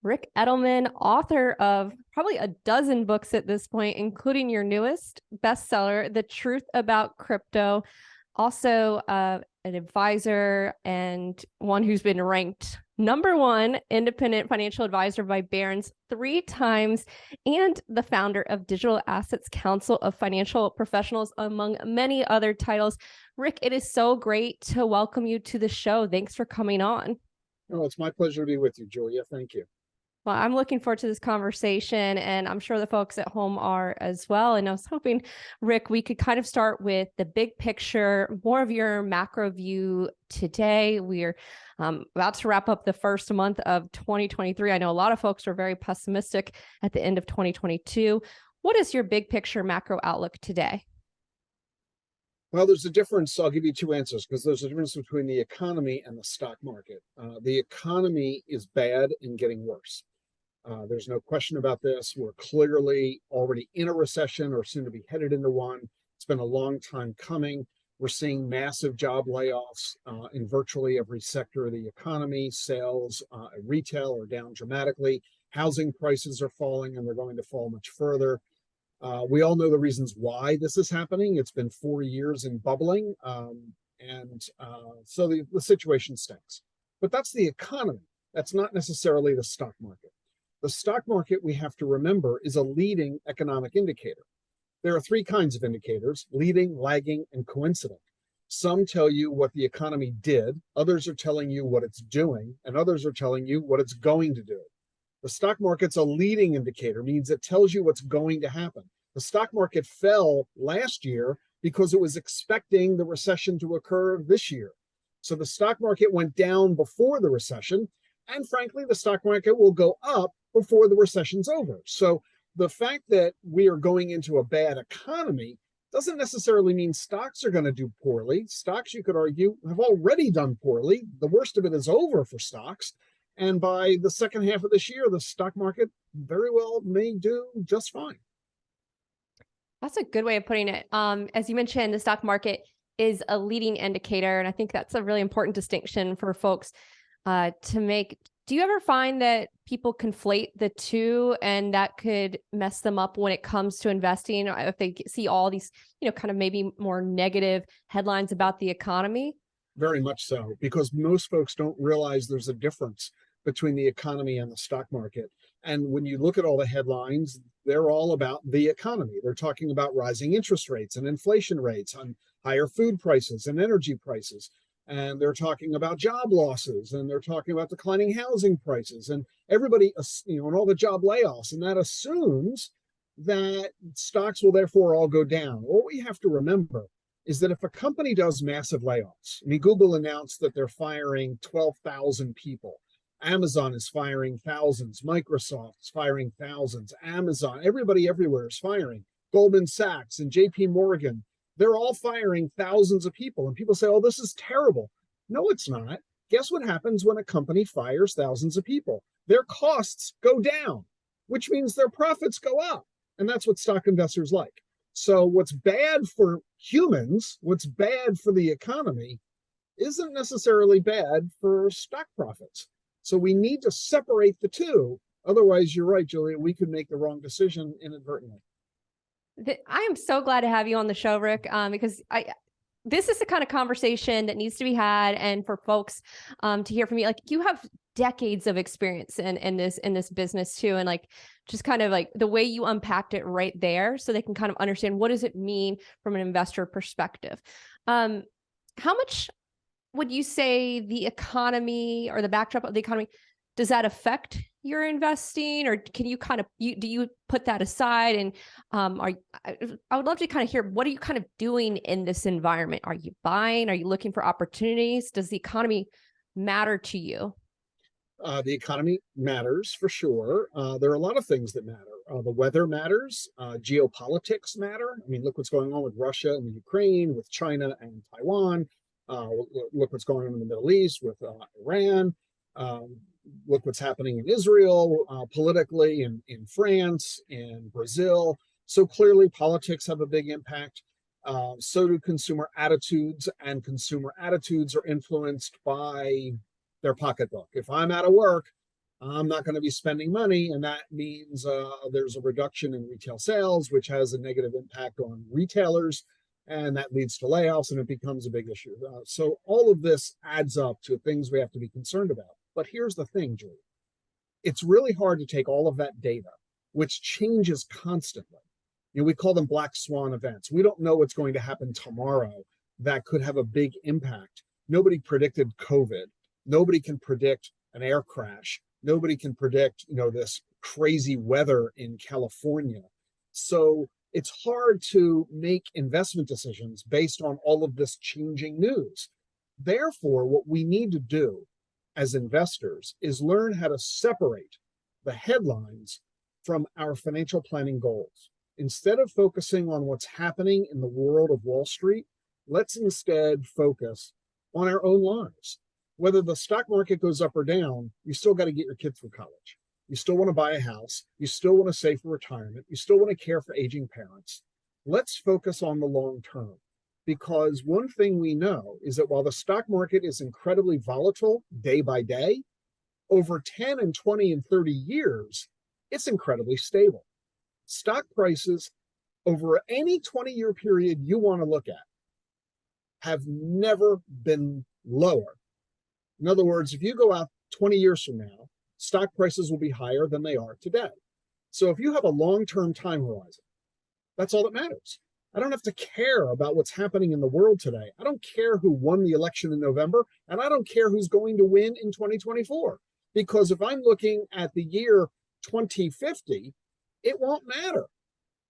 Ric Edelman, author of probably a dozen books at this point, including your newest bestseller, The Truth About Crypto. Also an advisor and one who's been ranked #1 independent financial advisor by Barron's 3 times, and the founder of Digital Assets Council of Financial Professionals, among many other titles. Ric, it is so great to welcome you to the show. Thanks for coming on. Oh, it's my pleasure to be with you, Julia. Thank you. Well, I'm looking forward to this conversation, and I'm sure the folks at home are as well. And I was hoping, Ric, we could kind of start with the big picture, more of your macro view today. We're about to wrap up the first month of 2023. I know a lot of folks were very pessimistic at the end of 2022. What is your big picture macro outlook today? Well, there's a difference. I'll give you 2 answers because there's a difference between the economy and the stock market. The economy is bad and getting worse. There's no question about this. We're clearly already in a recession or soon to be headed into one. It's been a long time coming. We're seeing massive job layoffs in virtually every sector of the economy. Sales, retail are down dramatically. Housing prices are falling, and they're going to fall much further. We all know the reasons why this is happening. It's been 4 years in bubbling, so the situation stinks. But that's the economy. That's not necessarily the stock market. The stock market, we have to remember, is a leading economic indicator. There are 3 kinds of indicators: leading, lagging, and coincident. Some tell you what the economy did, others are telling you what it's doing, and others are telling you what it's going to do. The stock market's a leading indicator, means it tells you what's going to happen. The stock market fell last year because it was expecting the recession to occur this year. So the stock market went down before the recession, and frankly, the stock market will go up before the recession's over. So the fact that we are going into a bad economy doesn't necessarily mean stocks are going to do poorly. Stocks, you could argue, have already done poorly. The worst of it is over for stocks. And by the second half of this year, the stock market very well may do just fine. That's a good way of putting it. As you mentioned, the stock market is a leading indicator, and I think that's a really important distinction for folks to make. Do you ever find that people conflate the two, and that could mess them up when it comes to investing, or if they see all these, kind of maybe more negative headlines about the economy? Very much so, because most folks don't realize there's a difference between the economy and the stock market. And when you look at all the headlines, they're all about the economy. They're talking about rising interest rates and inflation rates, on higher food prices and energy prices. And they're talking about job losses, and they're talking about declining housing prices, and everybody, and all the job layoffs. And that assumes that stocks will therefore all go down. What we have to remember is that if a company does massive layoffs, Google announced that they're firing 12,000 people. Amazon is firing thousands. Microsoft is firing thousands. Amazon, everybody everywhere is firing. Goldman Sachs and JP Morgan, they're all firing thousands of people. And people say, oh, this is terrible. No, it's not. Guess what happens when a company fires thousands of people? Their costs go down, which means their profits go up. And that's what stock investors like. So what's bad for humans, what's bad for the economy, isn't necessarily bad for stock profits. So we need to separate the two. Otherwise, you're right, Julia, we could make the wrong decision inadvertently. I am so glad to have you on the show, Ric, because this is the kind of conversation that needs to be had, and for folks to hear from you. Like, you have decades of experience in this business too, and just kind of the way you unpacked it right there, so they can kind of understand what does it mean from an investor perspective. How much would you say the economy, or the backdrop of the economy, does that affect your investing, or can you do you put that aside? And I would love to kind of hear, what are you kind of doing in this environment? Are you buying? Are you looking for opportunities? Does the economy matter to you? The economy matters for sure. There are a lot of things that matter. The weather matters. Geopolitics matter. Look what's going on with Russia and Ukraine, with China and Taiwan. Look what's going on in the Middle East with Iran. Look what's happening in Israel politically, in France, in Brazil. So clearly politics have a big impact. So do consumer attitudes, and consumer attitudes are influenced by their pocketbook. If I'm out of work, I'm not going to be spending money, and that means there's a reduction in retail sales, which has a negative impact on retailers, and that leads to layoffs, and it becomes a big issue. So all of this adds up to things we have to be concerned about. But here's the thing, Julie. It's really hard to take all of that data, which changes constantly. We call them black swan events. We don't know what's going to happen tomorrow that could have a big impact. Nobody predicted COVID. Nobody can predict an air crash. Nobody can predict, this crazy weather in California. So it's hard to make investment decisions based on all of this changing news. Therefore, what we need to do as investors is learn how to separate the headlines from our financial planning goals. Instead of focusing on what's happening in the world of Wall Street, let's instead focus on our own lives. Whether the stock market goes up or down, you still got to get your kid through college. You still want to buy a house. You still want to save for retirement. You still want to care for aging parents. Let's focus on the long term, because one thing we know is that while the stock market is incredibly volatile day by day, over 10 and 20 and 30 years, it's incredibly stable. Stock prices over any 20-year period you want to look at have never been lower. In other words, if you go out 20 years from now, stock prices will be higher than they are today. So if you have a long-term time horizon, that's all that matters. I don't have to care about what's happening in the world today. I don't care who won the election in November, and I don't care who's going to win in 2024. Because if I'm looking at the year 2050, it won't matter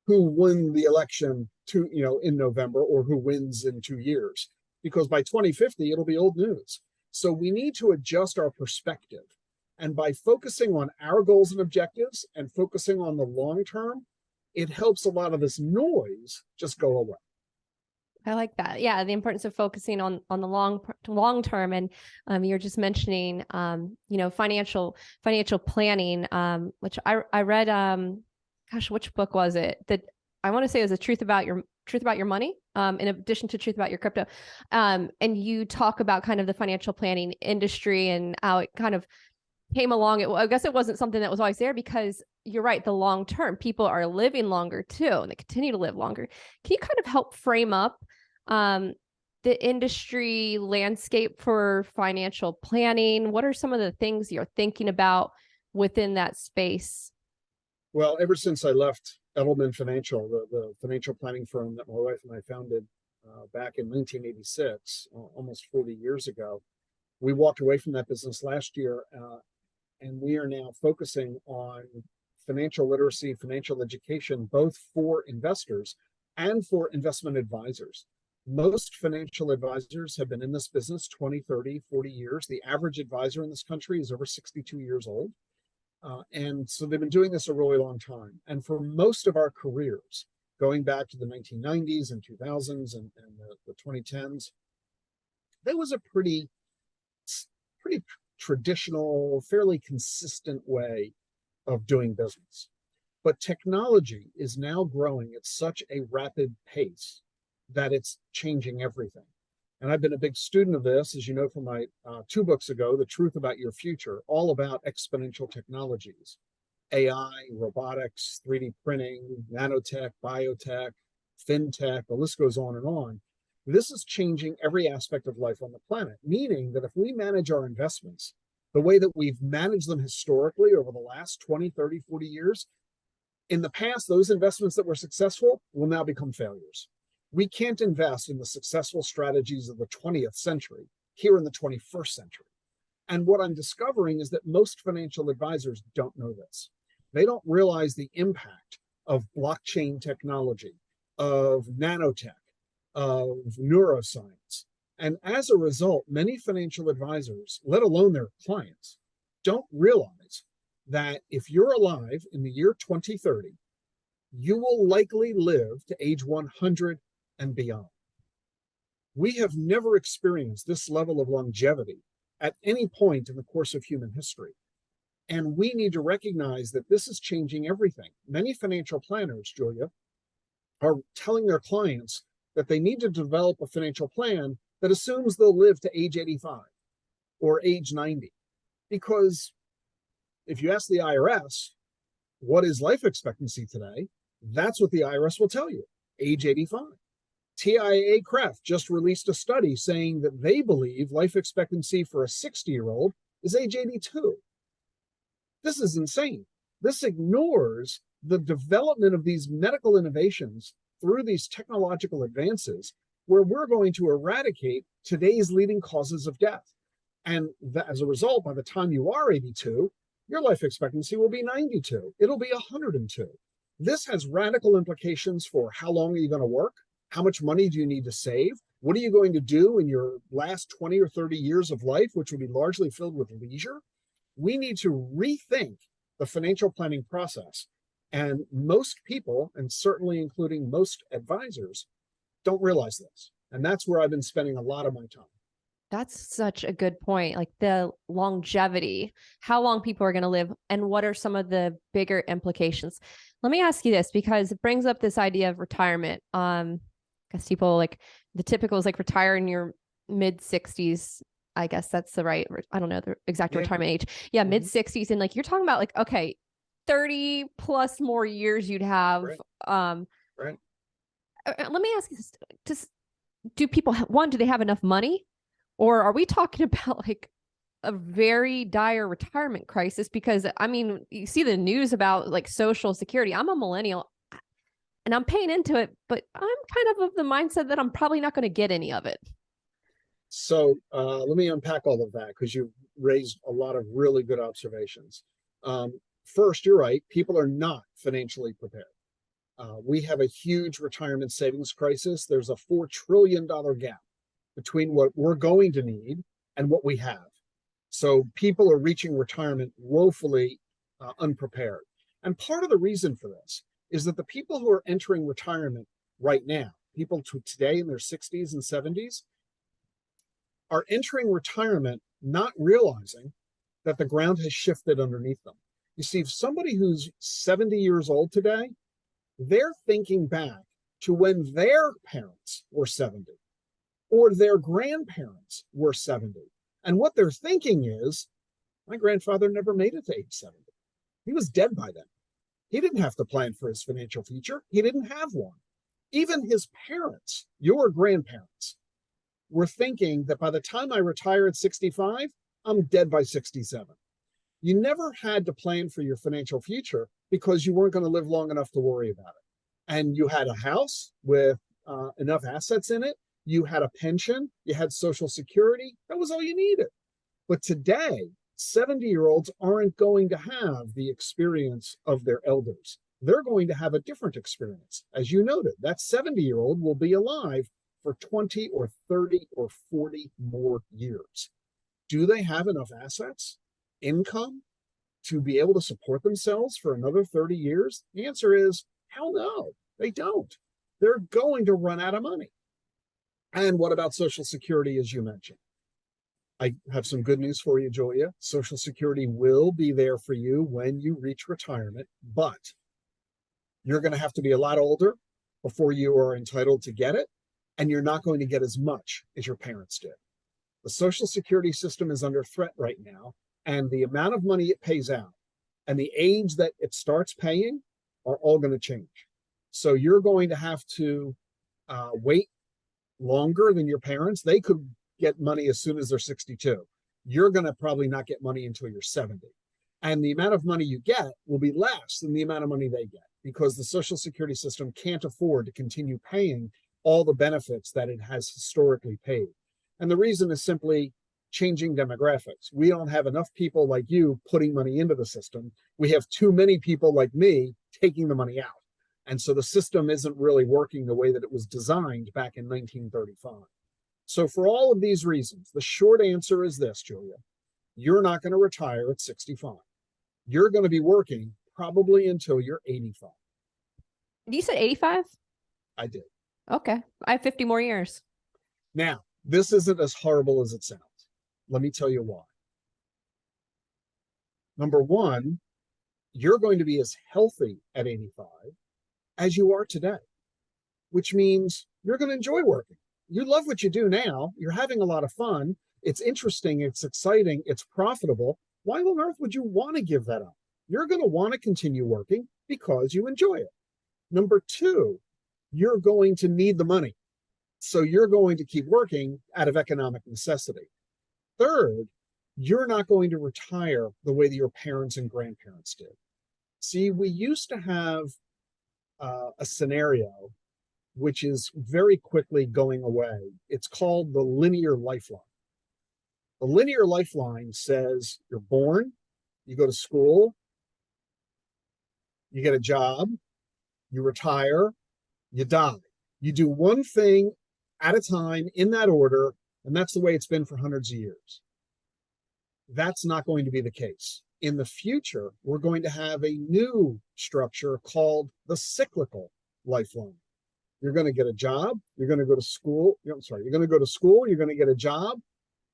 who won the election in November or who wins in 2 years, because by 2050, it'll be old news. So we need to adjust our perspective. And by focusing on our goals and objectives and focusing on the long term, it helps a lot of this noise just go away. I like that. Yeah, the importance of focusing on the long term, and you're just mentioning financial planning, which I read. Gosh, which book was it? That I want to say it was a truth about your money. In addition to truth about your crypto, and you talk about kind of the financial planning industry and how it kind of came along. I guess it wasn't something that was always there, because you're right. The long term, people are living longer too, and they continue to live longer. Can you kind of help frame up the industry landscape for financial planning? What are some of the things you're thinking about within that space? Well, ever since I left Edelman Financial, the financial planning firm that my wife and I founded back in 1986, almost 40 years ago, we walked away from that business last year, and we are now focusing on financial literacy, financial education, both for investors and for investment advisors. Most financial advisors have been in this business 20, 30, 40 years. The average advisor in this country is over 62 years old. And so they've been doing this a really long time. And for most of our careers, going back to the 1990s and 2000s and the 2010s, there was a pretty traditional, fairly consistent way of doing business. But technology is now growing at such a rapid pace that it's changing everything. And I've been a big student of this, as you know, from my 2 books ago, The Truth About Your Future, all about exponential technologies, AI, robotics, 3D printing, nanotech, biotech, fintech, the list goes on and on. This is changing every aspect of life on the planet, meaning that if we manage our investments the way that we've managed them historically over the last 20, 30, 40 years, in the past, those investments that were successful will now become failures. We can't invest in the successful strategies of the 20th century here in the 21st century. And what I'm discovering is that most financial advisors don't know this. They don't realize the impact of blockchain technology, of nanotech, of neuroscience. And as a result, many financial advisors, let alone their clients, don't realize that if you're alive in the year 2030, you will likely live to age 100 and beyond. We have never experienced this level of longevity at any point in the course of human history. And we need to recognize that this is changing everything. Many financial planners, Julia, are telling their clients that they need to develop a financial plan that assumes they'll live to age 85 or age 90, because if you ask the IRS, what is life expectancy today? That's what the IRS will tell you, age 85. TIAA-CREF just released a study saying that they believe life expectancy for a 60-year-old is age 82. This is insane. This ignores the development of these medical innovations through these technological advances, where we're going to eradicate today's leading causes of death. And as a result, by the time you are 82, your life expectancy will be 92. It'll be 102. This has radical implications for how long are you going to work? How much money do you need to save? What are you going to do in your last 20 or 30 years of life, which will be largely filled with leisure? We need to rethink the financial planning process. And most people, and certainly including most advisors, don't realize this. And that's where I've been spending a lot of my time. That's such a good point. Like the longevity, how long people are going to live, and what are some of the bigger implications. Let me ask you this, because it brings up this idea of retirement. Because people, like, the typical is like retire in your mid 60s. I guess that's the right, I don't know the exact retirement age. Yeah, mid 60s. And like, you're talking about like, okay, 30 plus more years you'd have. Right. Let me ask you this. Do people, one, do they have enough money? Or are we talking about like a very dire retirement crisis? Because I mean, you see the news about like Social Security. I'm a millennial and I'm paying into it, but I'm kind of the mindset that I'm probably not going to get any of it. So let me unpack all of that, because you raised a lot of really good observations. First, you're right. People are not financially prepared. We have a huge retirement savings crisis. There's a $4 trillion gap between what we're going to need and what we have. So people are reaching retirement woefully unprepared. And part of the reason for this is that the people who are entering retirement right now, people today in their 60s and 70s, are entering retirement not realizing that the ground has shifted underneath them. You see, if somebody who's 70 years old today, they're thinking back to when their parents were 70 or their grandparents were 70. And what they're thinking is, my grandfather never made it to age 70. He was dead by then. He didn't have to plan for his financial future. He didn't have one. Even his parents, your grandparents, were thinking that by the time I retire at 65, I'm dead by 67. You never had to plan for your financial future because you weren't going to live long enough to worry about it. And you had a house with enough assets in it. You had a pension. You had Social Security. That was all you needed. But today, 70-year-olds aren't going to have the experience of their elders. They're going to have a different experience. As you noted, that 70-year-old will be alive for 20 or 30 or 40 more years. Do they have enough assets, income, to be able to support themselves for another 30 years? The answer is, hell no, they don't. They're going to run out of money. And what about Social Security, as you mentioned? I have some good news for you, Julia. Social Security will be there for you when you reach retirement, but you're going to have to be a lot older before you are entitled to get it, and you're not going to get as much as your parents did. The Social Security system is under threat right now, and the amount of money it pays out and the age that it starts paying are all going to change. So you're going to have to wait longer than your parents. They could get money as soon as they're 62. You're going to probably not get money until you're 70. And the amount of money you get will be less than the amount of money they get, because the Social Security system can't afford to continue paying all the benefits that it has historically paid. And the reason is simply changing demographics. We don't have enough people like you putting money into the system. We have too many people like me taking the money out. And so the system isn't really working the way that it was designed back in 1935. So for all of these reasons, the short answer is this, Julia. You're not going to retire at 65. You're going to be working probably until you're 85. You said 85? I did. Okay. I have 50 more years. Now, this isn't as horrible as it sounds. Let me tell you why. Number one, you're going to be as healthy at 85 as you are today, which means you're going to enjoy working. You love what you do now. You're having a lot of fun. It's interesting. It's exciting. It's profitable. why on earth would you want to give that up? You're going to want to continue working because you enjoy it. Number two, you're going to need the money. So you're going to keep working out of economic necessity. Third, you're not going to retire the way that your parents and grandparents did. See, we used to have a scenario which is very quickly going away. It's called the linear lifeline. The linear lifeline says you're born, you go to school, you get a job, you retire, you die. You do one thing at a time in that order, and that's the way it's been for hundreds of years. That's not going to be the case. In the future, we're going to have a new structure called the cyclical lifeline. You're going to get a job, you're going to go to school, you're going to go to school, you're going to get a job,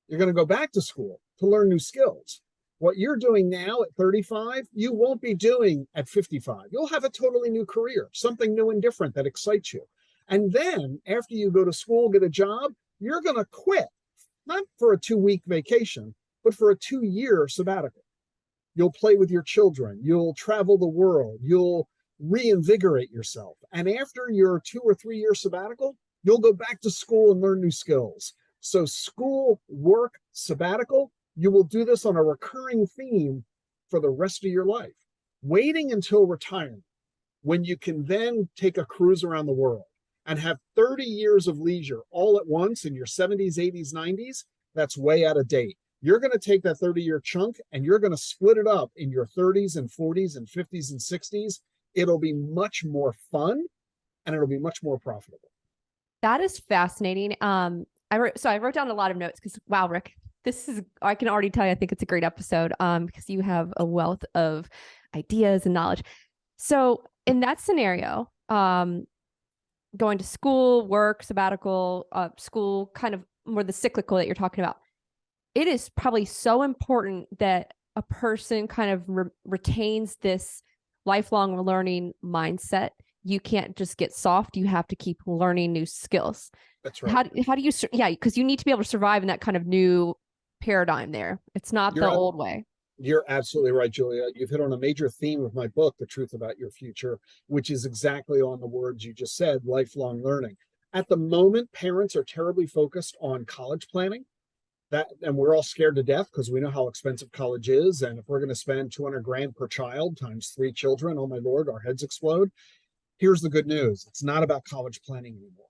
you're going to go back to school to learn new skills. What you're doing now at 35, you won't be doing at 55. You'll have a totally new career, something new and different that excites you. And then after you go to school, get a job, you're going to quit, not for a 2-week vacation, but for a 2-year sabbatical. You'll play with your children, you'll travel the world, you'll reinvigorate yourself. And after your 2 or 3 year sabbatical, you'll go back to school and learn new skills. So school, work, sabbatical, you will do this on a recurring theme for the rest of your life. Waiting until retirement, when you can then take a cruise around the world and have 30 years of leisure all at once in your 70s, 80s, 90s, that's way out of date. You're going to take that 30-year chunk and you're going to split it up in your 30s and 40s and 50s and 60s. It'll be much more fun and it'll be much more profitable. That is fascinating. I wrote down a lot of notes because, wow, Rick, I can already tell you, I think it's a great episode because you have a wealth of ideas and knowledge. So in that scenario, going to school, work, sabbatical, school, kind of more the cyclical that you're talking about, it is probably so important that a person kind of retains this lifelong learning mindset. You can't just get soft. You have to keep learning new skills. That's right. How do you, because you need to be able to survive in that kind of new paradigm there. It's not the old way. You're absolutely right, Julia. You've hit on a major theme of my book, The Truth About Your Future, which is exactly on the words you just said, lifelong learning. At the moment, parents are terribly focused on college planning. And we're all scared to death because we know how expensive college is. And if we're going to spend 200 grand per child times 3 children, oh my Lord, our heads explode. Here's the good news. It's not about college planning anymore.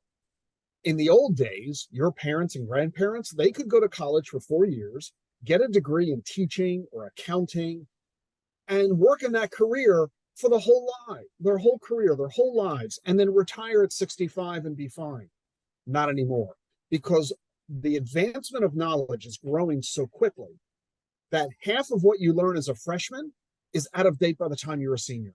In the old days, your parents and grandparents, they could go to college for 4 years, get a degree in teaching or accounting, and work in that career for their whole career, their whole lives, and then retire at 65 and be fine. Not anymore, because the advancement of knowledge is growing so quickly that half of what you learn as a freshman is out of date by the time you're a senior.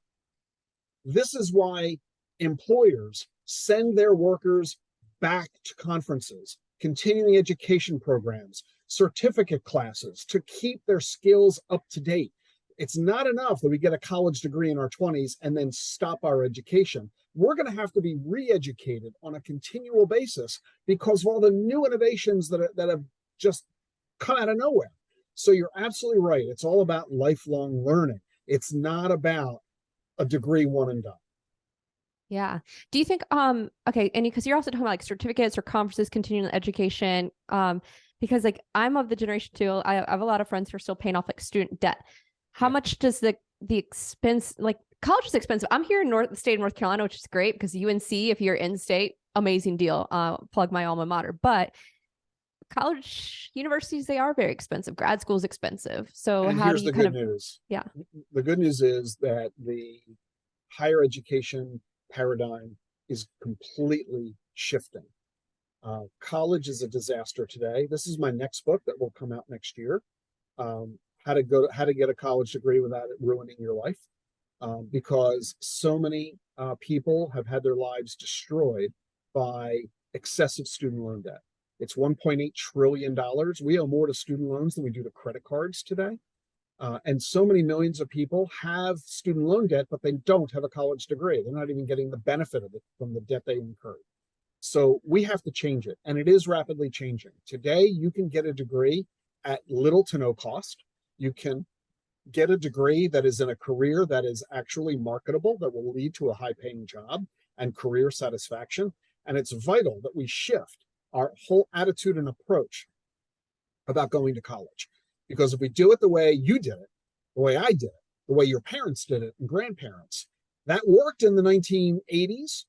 This is why employers send their workers back to conferences, continuing education programs, certificate classes to keep their skills up to date. It's not enough that we get a college degree in our 20s and then stop our education. We're going to have to be re-educated on a continual basis because of all the new innovations that have just come out of nowhere. So you're absolutely right. It's all about lifelong learning. It's not about a degree one and done. Yeah. Do you think, okay, and because you're also talking about like certificates or conferences, continuing education, because like I'm of the generation too, I have a lot of friends who are still paying off like student debt. How much does the expense, like college is expensive. I'm here in the state of North Carolina, which is great because UNC, if you're in state, amazing deal. Plug my alma mater. But college universities, they are very expensive. Grad school is expensive. So and how here's do you the kind good of news. Yeah. The good news is that the higher education paradigm is completely shifting. College is a disaster today. This is my next book that will come out next year. How to get a college degree without it ruining your life. Because so many people have had their lives destroyed by excessive student loan debt. It's $1.8 trillion. We owe more to student loans than we do to credit cards today. And so many millions of people have student loan debt, but they don't have a college degree. They're not even getting the benefit of it from the debt they incurred. So we have to change it. And it is rapidly changing. Today, you can get a degree at little to no cost. You can get a degree that is in a career that is actually marketable, that will lead to a high-paying job and career satisfaction. And it's vital that we shift our whole attitude and approach about going to college. Because if we do it the way you did it, the way I did it, the way your parents did it and grandparents, that worked in the 1980s.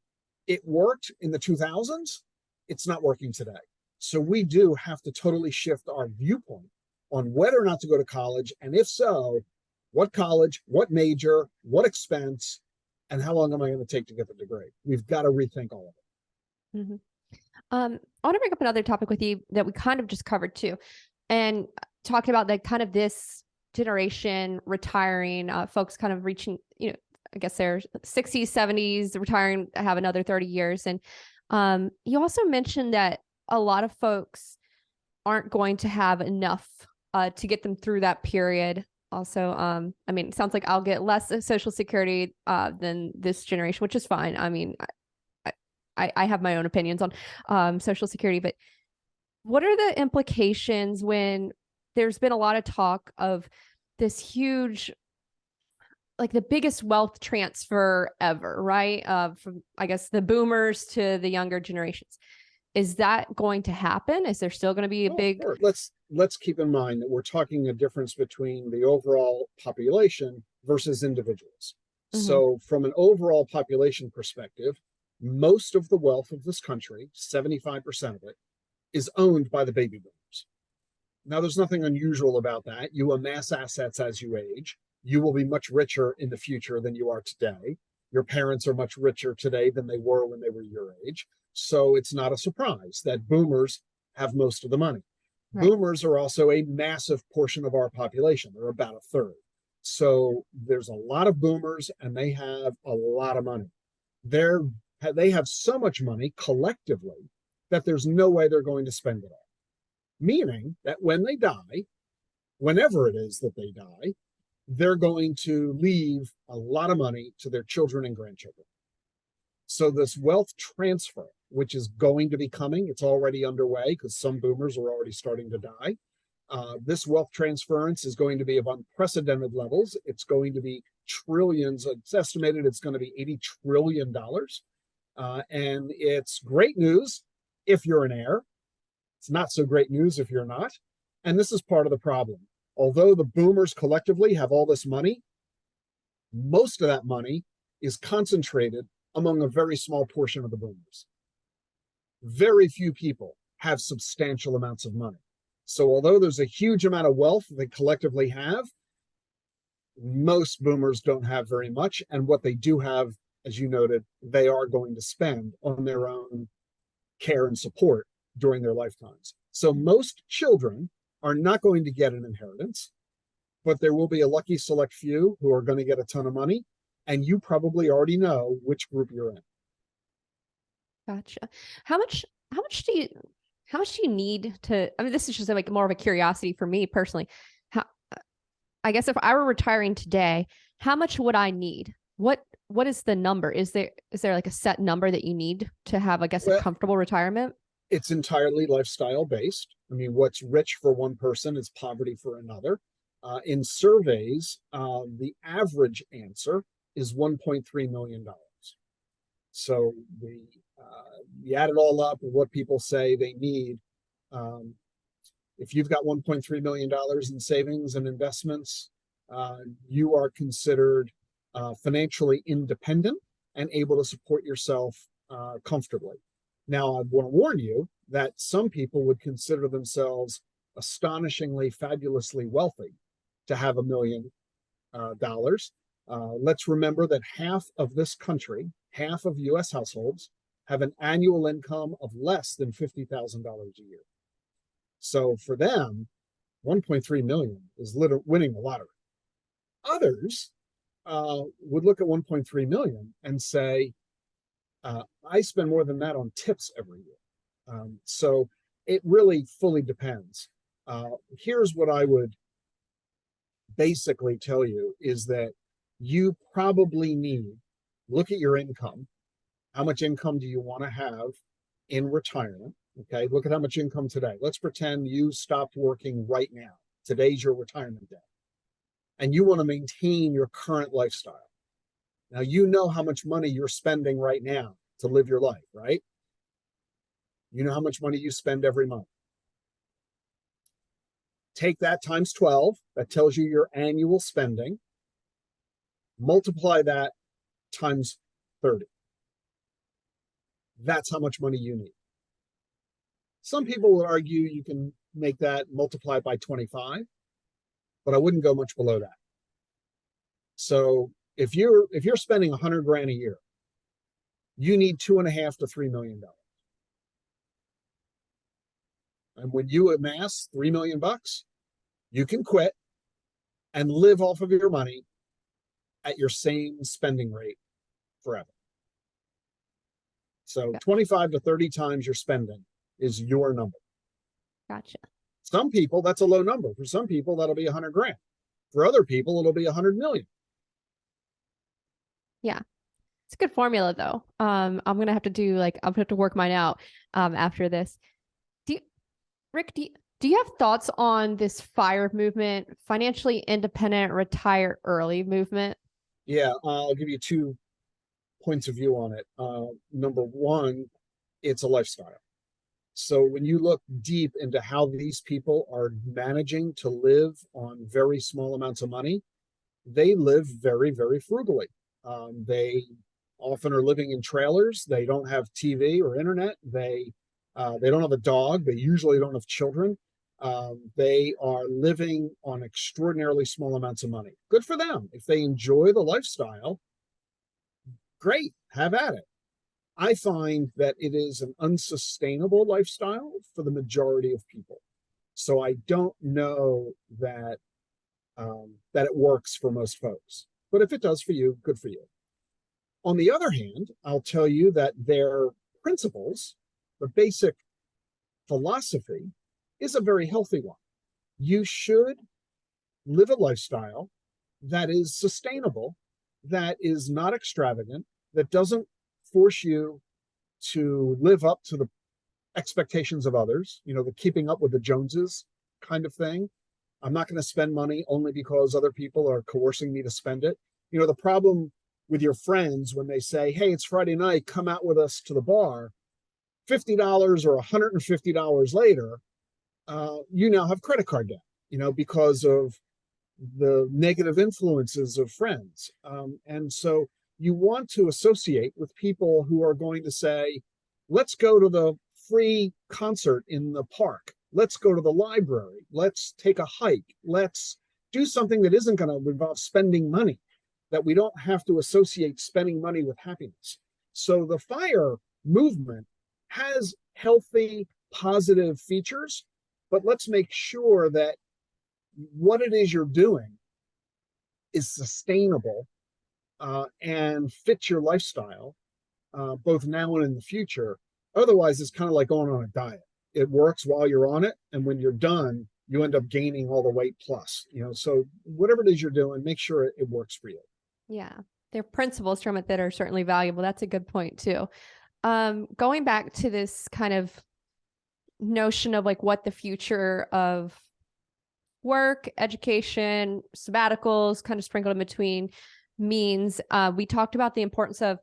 It worked in the 2000s. It's not working today. So we do have to totally shift our viewpoint on whether or not to go to college. And if so, what college, what major, what expense, and how long am I going to take to get the degree? We've got to rethink all of it. Mm-hmm. I want to bring up another topic with you that we kind of just covered too, and talking about the kind of this generation retiring, folks kind of reaching, I guess they're 60s, 70s, retiring, have another 30 years. And you also mentioned that a lot of folks aren't going to have enough to get them through that period. Also, I mean, it sounds like I'll get less Social Security than this generation, which is fine. I mean, I have my own opinions on Social Security, but what are the implications when there's been a lot of talk of this huge, like the biggest wealth transfer ever, right? From, I guess, the boomers to the younger generations. Is that going to happen? Is there still going to be a big... Sure. Let's keep in mind that we're talking a difference between the overall population versus individuals. Mm-hmm. So from an overall population perspective, most of the wealth of this country, 75% of it, is owned by the baby boomers. Now, there's nothing unusual about that. You amass assets as you age. You will be much richer in the future than you are today. Your parents are much richer today than they were when they were your age. So it's not a surprise that boomers have most of the money. Right. Boomers are also a massive portion of our population. They're about a third. So there's a lot of boomers and they have a lot of money. They have so much money collectively that there's no way they're going to spend it all. Meaning that when they die, whenever it is that they die, they're going to leave a lot of money to their children and grandchildren. So this wealth transfer, which is going to be coming, it's already underway because some boomers are already starting to die. This wealth transference is going to be of unprecedented levels. It's going to be trillions. It's estimated it's going to be $80 trillion. And it's great news if you're an heir. It's not so great news if you're not. And this is part of the problem. Although the boomers collectively have all this money, most of that money is concentrated among a very small portion of the boomers. Very few people have substantial amounts of money. So although there's a huge amount of wealth they collectively have, most boomers don't have very much. And what they do have, as you noted, they are going to spend on their own care and support during their lifetimes. So most children are not going to get an inheritance, but there will be a lucky select few who are going to get a ton of money. And you probably already know which group you're in. Gotcha. How much do you need to, I mean, this is just like more of a curiosity for me personally. I guess if I were retiring today, how much would I need? What is the number? Is there like a set number that you need to have, I guess, a comfortable retirement? It's entirely lifestyle based. I mean, what's rich for one person is poverty for another. In surveys, the average answer is $1.3 million. So we add it all up of what people say they need. If you've got $1.3 million in savings and investments, you are considered financially independent and able to support yourself comfortably. Now, I want to warn you that some people would consider themselves astonishingly, fabulously wealthy to have $1 million. Let's remember that half of this country, half of U.S. households, have an annual income of less than $50,000 a year. So for them, 1.3 million is winning the lottery. Others would look at 1.3 million and say, I spend more than that on tips every year. So it really fully depends. Here's what I would basically tell you is that you probably need, look at your income. How much income do you want to have in retirement? Okay, look at how much income today. Let's pretend you stopped working right now. Today's your retirement day. and you want to maintain your current lifestyle. Now, you know how much money you're spending right now to live your life, right? You know how much money you spend every month. Take that times 12. That tells you your annual spending. Multiply that times 30. That's how much money you need. Some people would argue you can make that multiply by 25, but I wouldn't go much below that. So if you're spending 100 grand a year, you need $2.5 to $3 million. And when you amass $3 million, you can quit and live off of your money at your same spending rate forever. So 25 to 30 times your spending is your number. Gotcha. Some people, that's a low number. For some people, that'll be 100 grand. For other people, it'll be 100 million. Yeah. It's a good formula though. I'm going to have to do I'm going to have to work mine out after this. Ric, do you have thoughts on this FIRE movement, financially independent, retire early movement? Yeah, I'll give you 2 points of view on it. Number one, it's a lifestyle. So when you look deep into how these people are managing to live on very small amounts of money, they live very, very frugally. They often are living in trailers. They don't have TV or internet. They don't have a dog. They usually don't have children. They are living on extraordinarily small amounts of money. Good for them. If they enjoy the lifestyle, great, have at it. I find that it is an unsustainable lifestyle for the majority of people. So I don't know that that it works for most folks. But if it does for you, good for you. On the other hand, I'll tell you that their principles, the basic philosophy, is a very healthy one. You should live a lifestyle that is sustainable, that is not extravagant, that doesn't force you to live up to the expectations of others, the keeping up with the Joneses kind of thing. I'm not going to spend money only because other people are coercing me to spend it. The problem with your friends when they say, hey, it's Friday night, come out with us to the bar, $50 or $150 later, you now have credit card debt, because of the negative influences of friends. And so you want to associate with people who are going to say, let's go to the free concert in the park. Let's go to the library. Let's take a hike. Let's do something that isn't going to involve spending money, that we don't have to associate spending money with happiness. So the FIRE movement has healthy, positive features, but let's make sure that what it is you're doing is sustainable and fits your lifestyle, both now and in the future. Otherwise, it's kind of like going on a diet. It works while you're on it, and when you're done, you end up gaining all the weight plus. So whatever it is you're doing, make sure it works for you. Yeah, there are principles from it that are certainly valuable. That's a good point too. Going back to this kind of notion of what the future of work, education, sabbaticals, kind of sprinkled in between means. We talked about the importance of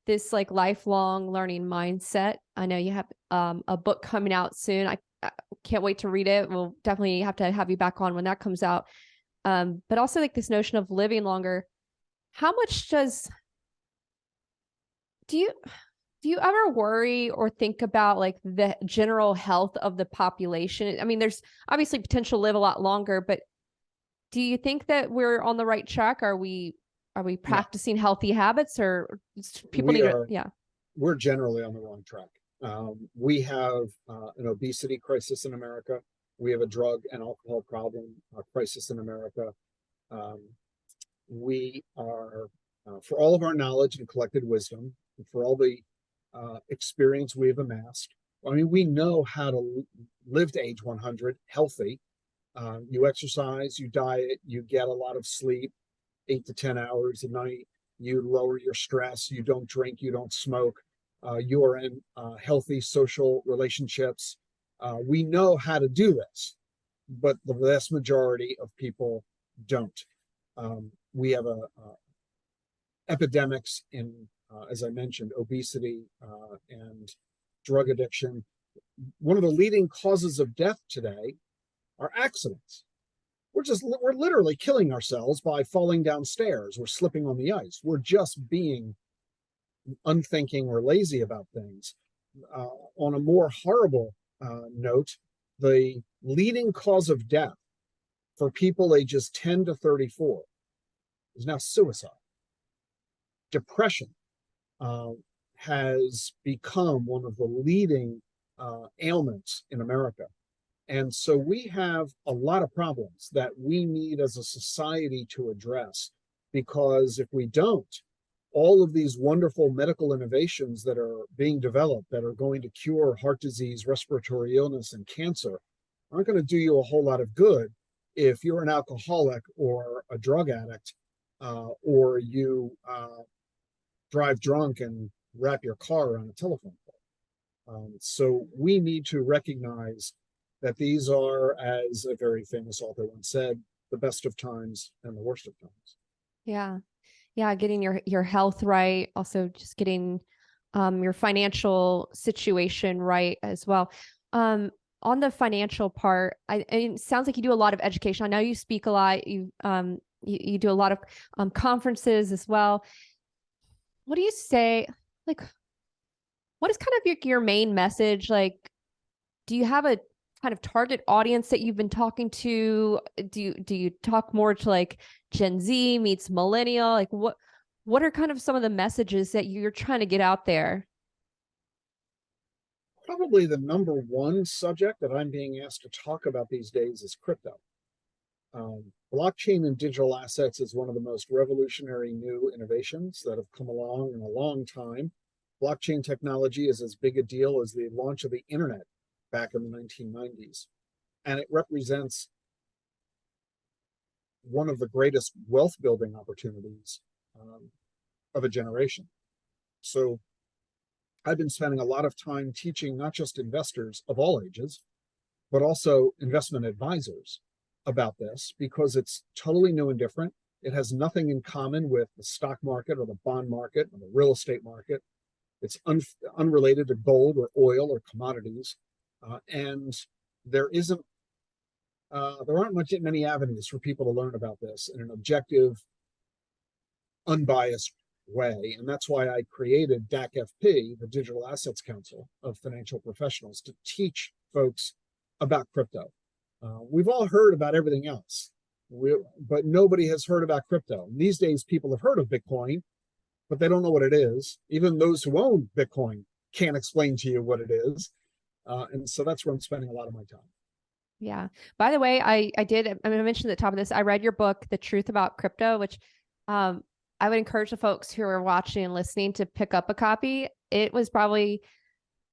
this lifelong learning mindset. I know you have a book coming out soon. I can't wait to read it. We'll definitely have to have you back on when that comes out. But also this notion of living longer. How much do you ever worry or think about the general health of the population? I mean, there's obviously potential to live a lot longer, but do you think that we're on the right track? Are we practicing healthy habits, or people we're generally on the wrong track. We have an obesity crisis in America. We have a drug and alcohol problem crisis in America. We are, for all of our knowledge and collected wisdom, and for all the experience we have amassed, we know how to live to age 100 healthy. You exercise, you diet, you get a lot of sleep, 8 to 10 hours a night. You lower your stress. You don't drink. You don't smoke. You are in healthy social relationships. We know how to do this, but the vast majority of people don't. We have epidemics in, as I mentioned, obesity and drug addiction. One of the leading causes of death today are accidents. We're literally killing ourselves by falling downstairs or slipping on the ice. We're just being unthinking or lazy about things. On a more horrible note, the leading cause of death for people ages 10 to 34 is now suicide. Depression has become one of the leading ailments in America. And so we have a lot of problems that we need as a society to address, because if we don't, all of these wonderful medical innovations that are being developed that are going to cure heart disease, respiratory illness, and cancer aren't going to do you a whole lot of good if you're an alcoholic or a drug addict, or you drive drunk and wrap your car around a telephone pole. So we need to recognize that these are, as a very famous author once said, the best of times and the worst of times. Yeah. Yeah. Getting your health right. Also just getting your financial situation right as well. On the financial part, it sounds like you do a lot of education. I know you speak a lot. You do a lot of conferences as well. What do you say? Like, what is kind of your main message? Like, do you have a kind of target audience that you've been talking to? Do you talk more to like Gen Z meets millennial? Like what are kind of some of the messages that you're trying to get out there? Probably the number one subject that I'm being asked to talk about these days is crypto. Blockchain and digital assets is one of the most revolutionary new innovations that have come along in a long time. Blockchain technology is as big a deal as the launch of the internet back in the 1990s. And it represents one of the greatest wealth building opportunities of a generation. So I've been spending a lot of time teaching not just investors of all ages, but also investment advisors about this, because it's totally new and different. It has nothing in common with the stock market or the bond market or the real estate market. It's unrelated to gold or oil or commodities. And there aren't many avenues for people to learn about this in an objective, unbiased way. And that's why I created DACFP, the Digital Assets Council of Financial Professionals, to teach folks about crypto. We've all heard about everything else, but nobody has heard about crypto. These days, people have heard of Bitcoin, but they don't know what it is. Even those who own Bitcoin can't explain to you what it is. And so that's where I'm spending a lot of my time. Yeah. By the way, I mentioned at the top of this, I read your book, The Truth About Crypto, which I would encourage the folks who are watching and listening to pick up a copy. It was probably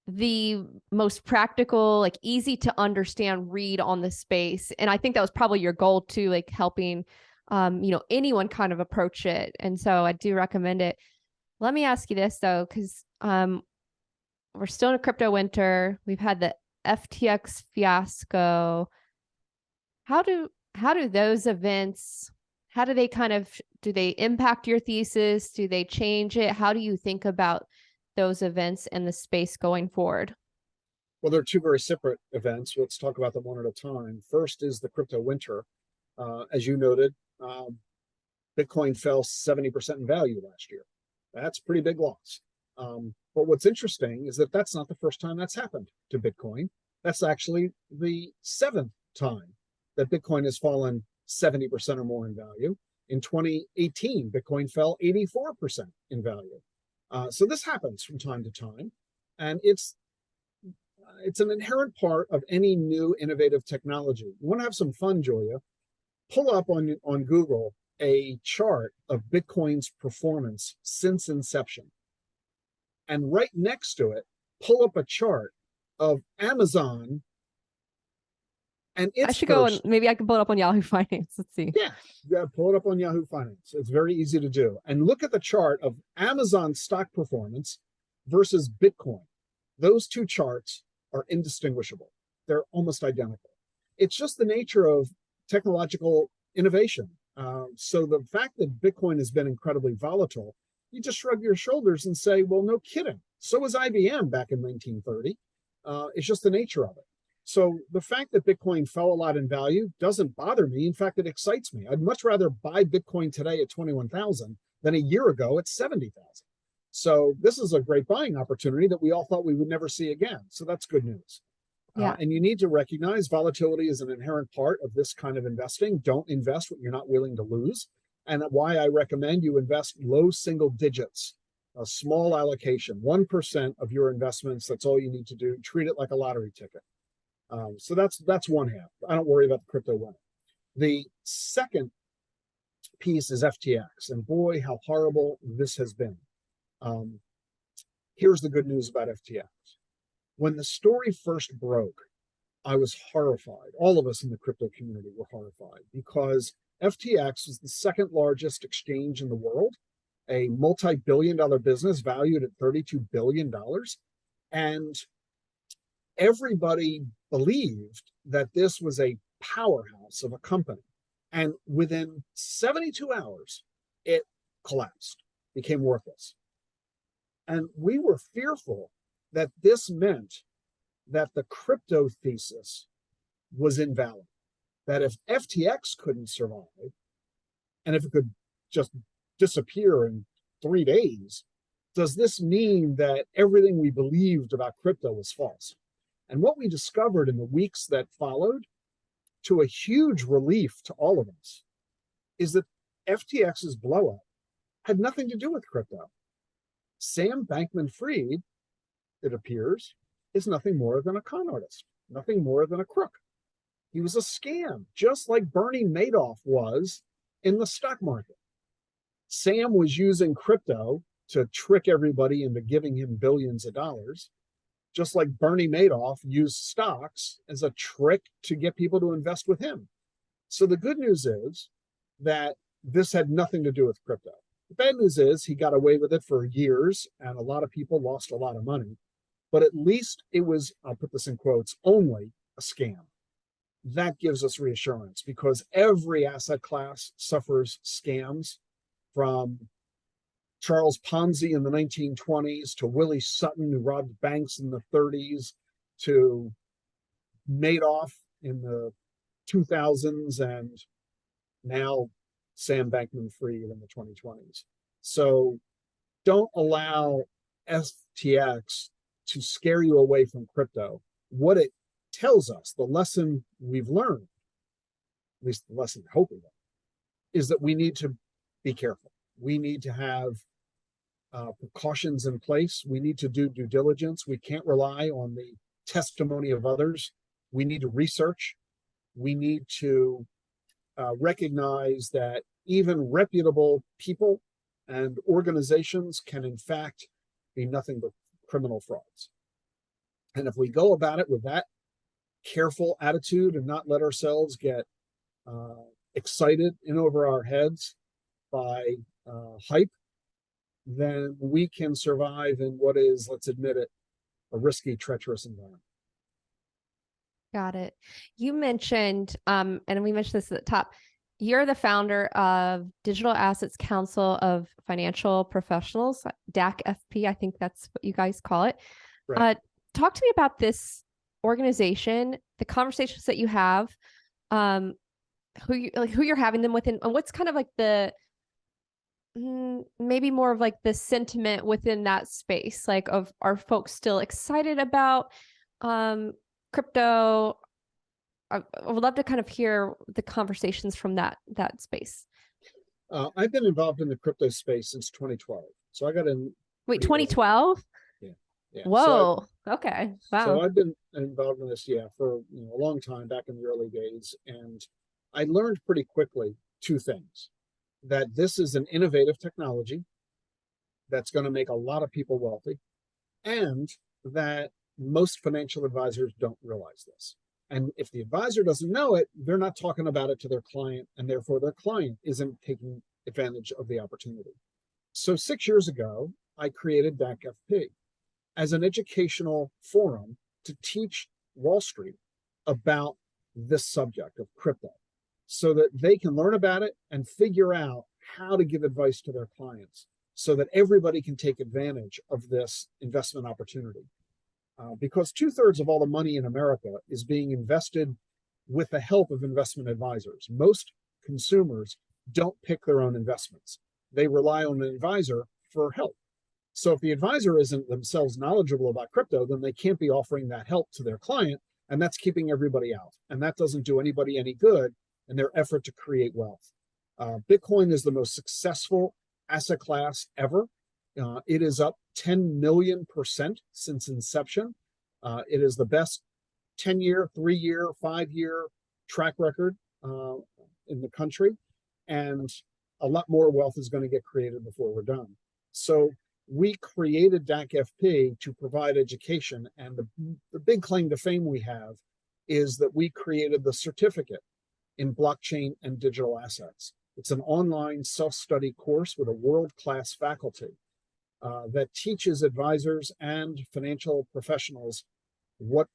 the most practical, like easy to understand read on the space. And I think that was probably your goal too, like helping, anyone kind of approach it. And so I do recommend it. Let me ask you this though, because we're still in a crypto winter. We've had the FTX fiasco. How do those events, how do they do they impact your thesis? Do they change it? How do you think about those events and the space going forward? Well, they're two very separate events. Let's talk about them one at a time. First is the crypto winter. As you noted, Bitcoin fell 70% in value last year. That's a pretty big loss. But what's interesting is that that's not the first time that's happened to Bitcoin. That's actually the seventh time that Bitcoin has fallen 70% or more in value. In 2018, Bitcoin fell 84% in value. So this happens from time to time, and it's an inherent part of any new innovative technology. You want to have some fun, Julia? Pull up on Google a chart of Bitcoin's performance since inception. And right next to it, pull up a chart of Amazon and its I should go and maybe I can pull it up on Yahoo Finance. Let's see. Yeah, pull it up on Yahoo Finance. It's very easy to do. And look at the chart of Amazon stock performance versus Bitcoin. Those two charts are indistinguishable. They're almost identical. It's just the nature of technological innovation. So the fact that Bitcoin has been incredibly volatile, you just shrug your shoulders and say, well, no kidding. So was IBM back in 1930. It's just the nature of it. So the fact that Bitcoin fell a lot in value doesn't bother me. In fact, it excites me. I'd much rather buy Bitcoin today at 21,000 than a year ago at 70,000. So this is a great buying opportunity that we all thought we would never see again. So that's good news. Yeah. And you need to recognize volatility is an inherent part of this kind of investing. Don't invest what you're not willing to lose. And why I recommend you invest low single digits, a small allocation, 1% of your investments. That's all you need to do. Treat it like a lottery ticket. So that's one half. I don't worry about the crypto winning. The second piece is FTX. And boy, how horrible this has been. Here's the good news about FTX. When the story first broke, I was horrified. All of us in the crypto community were horrified because FTX is the second largest exchange in the world, a multi-billion-dollar business valued at $32 billion. And everybody believed that this was a powerhouse of a company. And within 72 hours, it collapsed, became worthless. And we were fearful that this meant that the crypto thesis was invalid. That if FTX couldn't survive, and if it could just disappear in 3 days, does this mean that everything we believed about crypto was false? And what we discovered in the weeks that followed, to a huge relief to all of us, is that FTX's blowup had nothing to do with crypto. Sam Bankman-Fried, it appears, is nothing more than a con artist, nothing more than a crook. He was a scam, just like Bernie Madoff was in the stock market. Sam was using crypto to trick everybody into giving him billions of dollars, just like Bernie Madoff used stocks as a trick to get people to invest with him. So the good news is that this had nothing to do with crypto. The bad news is he got away with it for years, and a lot of people lost a lot of money. But at least it was, I'll put this in quotes, only a scam. That gives us reassurance because every asset class suffers scams, from Charles Ponzi in the 1920s to Willie Sutton, who robbed banks in the 30s, to Madoff in the 2000s, and now Sam Bankman-Fried in the 2020s. So don't allow FTX to scare you away from crypto. What it tells us, the lesson we've learned, at least the lesson I hope we learned, is that we need to be careful. We need to have precautions in place. We need to do due diligence. We can't rely on the testimony of others. We need to research. We need to recognize that even reputable people and organizations can, in fact, be nothing but criminal frauds. And if we go about it with that careful attitude and not let ourselves get excited in over our heads by hype, then we can survive in what is, let's admit it, a risky, treacherous environment. Got it. You mentioned, and we mentioned this at the top, you're the founder of Digital Assets Council of Financial Professionals, DACFP, I think that's what you guys call it. Right. Talk to me about this organization, the conversations that you have, who you're having them with, and what's kind of like the maybe more of like the sentiment within that space, like of, are folks still excited about crypto? I would love to kind of hear the conversations from that space. I've been involved in the crypto space since 2012. So I got in. Wait, 2012? Yeah. Whoa. Okay. Wow. So I've been involved in this, for a long time, back in the early days. And I learned pretty quickly two things: that this is an innovative technology that's going to make a lot of people wealthy, and that most financial advisors don't realize this. And if the advisor doesn't know it, they're not talking about it to their client, and therefore their client isn't taking advantage of the opportunity. So 6 years ago, I created DACFP as an educational forum to teach Wall Street about this subject of crypto. so that they can learn about it and figure out how to give advice to their clients so that everybody can take advantage of this investment opportunity. Because 2/3 of all the money in America is being invested with the help of investment advisors. Most consumers don't pick their own investments. They rely on an advisor for help. So if the advisor isn't themselves knowledgeable about crypto, then they can't be offering that help to their client, and that's keeping everybody out. And that doesn't do anybody any good in their effort to create wealth. Bitcoin is the most successful asset class ever. It is up 10 million% since inception. It is the best 10-year, 3-year, 5-year track record in the country. And a lot more wealth is going to get created before we're done. So we created DACFP to provide education. And the big claim to fame we have is that we created the certificate in blockchain and digital assets. It's an online self-study course with a world-class faculty that teaches advisors and financial professionals what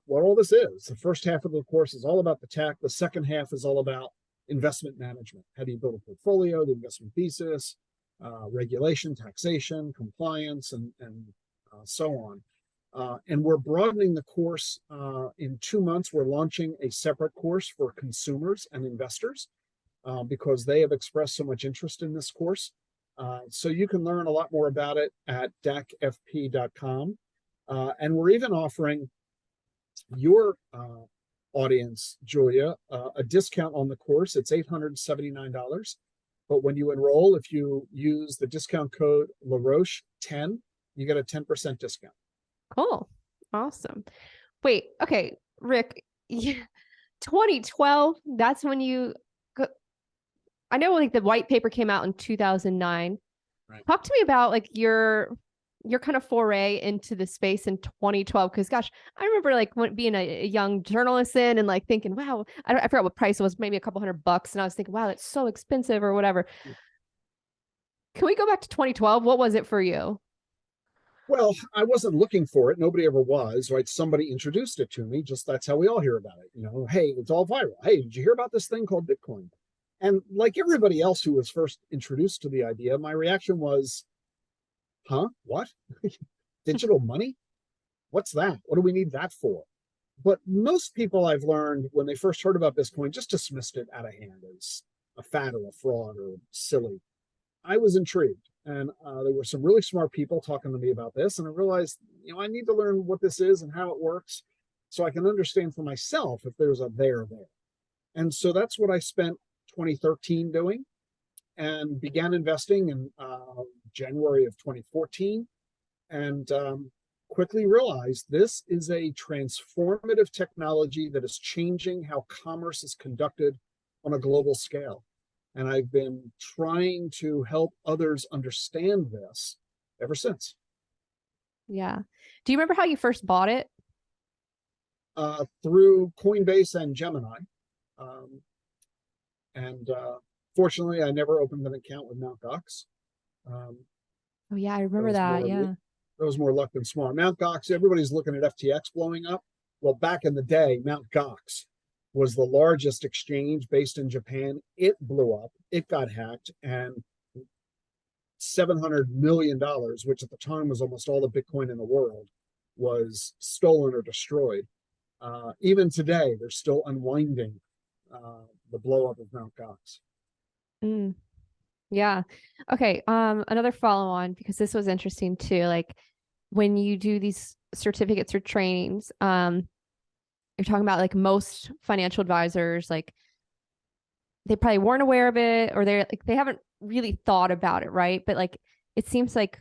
all this is. The first half of the course is all about the tech. The second half is all about investment management. How do you build a portfolio, the investment thesis, regulation, taxation, compliance, and so on. And we're broadening the course in 2 months. We're launching a separate course for consumers and investors because they have expressed so much interest in this course. So you can learn a lot more about it at DACFP.com. And we're even offering your audience, Julia, a discount on the course. It's $879. But when you enroll, if you use the discount code La Roche 10, you get a 10% discount. Cool. Awesome. Wait, okay, Rick, 2012, that's when you I know like the white paper came out in 2009. Right. Talk to me about like your kind of foray into the space in 2012. Because gosh, I remember like being a young journalist and like thinking, wow, I forgot what price it was, maybe a couple $100. And I was thinking, wow, that's so expensive or whatever. Can we go back to 2012? What was it for you? Well, I wasn't looking for it. Nobody ever was, right? Somebody introduced it to me. Just that's how we all hear about it. You know, hey, it's all viral. Hey, did you hear about this thing called Bitcoin? And like everybody else who was first introduced to the idea, my reaction was, huh? What? Digital money? What's that? What do we need that for? But most people I've learned when they first heard about Bitcoin just dismissed it out of hand as a fad or a fraud or silly. I was intrigued. And there were some really smart people talking to me about this. And I realized, you know, I need to learn what this is and how it works so I can understand for myself if there's a there there. And so that's what I spent 2013 doing and began investing in January of 2014 and quickly realized this is a transformative technology that is changing how commerce is conducted on a global scale. And I've been trying to help others understand this ever since. Yeah. Do you remember how you first bought it? Through Coinbase and Gemini. Fortunately, I never opened an account with Mt. Gox. Oh, yeah, I remember that. Yeah. That was more luck than smart. Mt. Gox, everybody's looking at FTX blowing up. Well, back in the day, Mt. Gox was the largest exchange based in Japan. It blew up. It got hacked, and $700 million, which at the time was almost all the Bitcoin in the world, was stolen or destroyed. Even today, they're still unwinding the blow up of Mt. Gox. Mm. Yeah. Okay. Another follow on, because this was interesting too. Like when you do these certificates or trainings, you're talking about like most financial advisors, like they probably weren't aware of it, or they haven't really thought about it, right? But like it seems like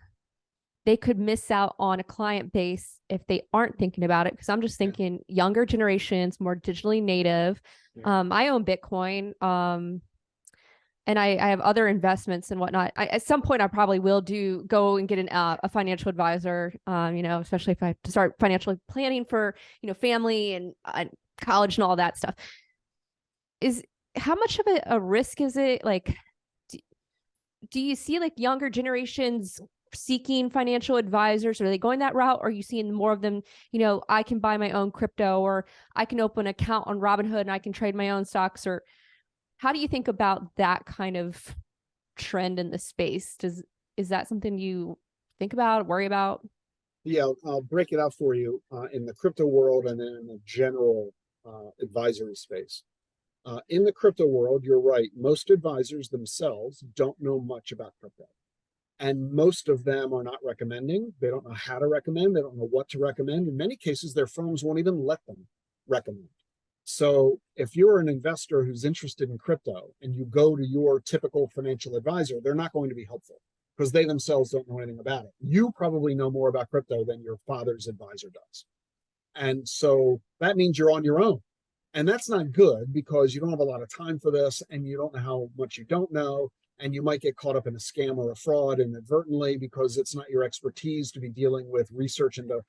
they could miss out on a client base if they aren't thinking about it. Because I'm just thinking younger generations, more digitally native. Yeah. I own Bitcoin, and I have other investments and whatnot. At some point, I probably will go and get a financial advisor, you know, especially if I have to start financially planning for, you know, family and college and all that stuff. How much of a risk is it? Like, do you see like younger generations seeking financial advisors? Are they going that route? Or are you seeing more of them, you know, I can buy my own crypto, or I can open an account on Robinhood and I can trade my own stocks? Or How do you think about that kind of trend in the space? Is that something you think about, worry about? Yeah, I'll break it out for you in the crypto world and then in the general advisory space. In the crypto world, you're right. Most advisors themselves don't know much about crypto. And most of them are not recommending. They don't know how to recommend. They don't know what to recommend. In many cases, their firms won't even let them recommend. So if you're an investor who's interested in crypto and you go to your typical financial advisor, they're not going to be helpful because they themselves don't know anything about it. You probably know more about crypto than your father's advisor does. And so that means you're on your own. And that's not good because you don't have a lot of time for this and you don't know how much you don't know. And you might get caught up in a scam or a fraud inadvertently because it's not your expertise to be dealing with research into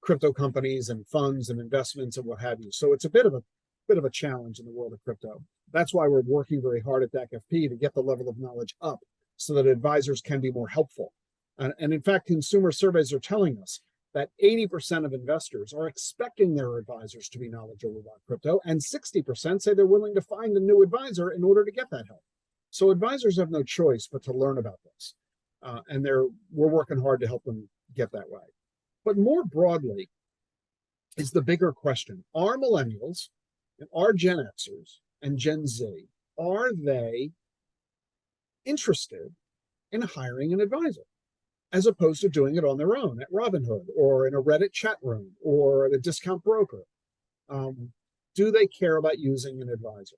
crypto companies and funds and investments and what have you. So it's a bit of a challenge in the world of crypto. That's why we're working very hard at DACFP to get the level of knowledge up so that advisors can be more helpful. And in fact, consumer surveys are telling us that 80% of investors are expecting their advisors to be knowledgeable about crypto, and 60% say they're willing to find a new advisor in order to get that help. So advisors have no choice but to learn about this. And we're working hard to help them get that way. But more broadly is the bigger question. Are millennials and are Gen Xers and Gen Z, are they interested in hiring an advisor as opposed to doing it on their own at Robinhood or in a Reddit chat room or at a discount broker? Do they care about using an advisor?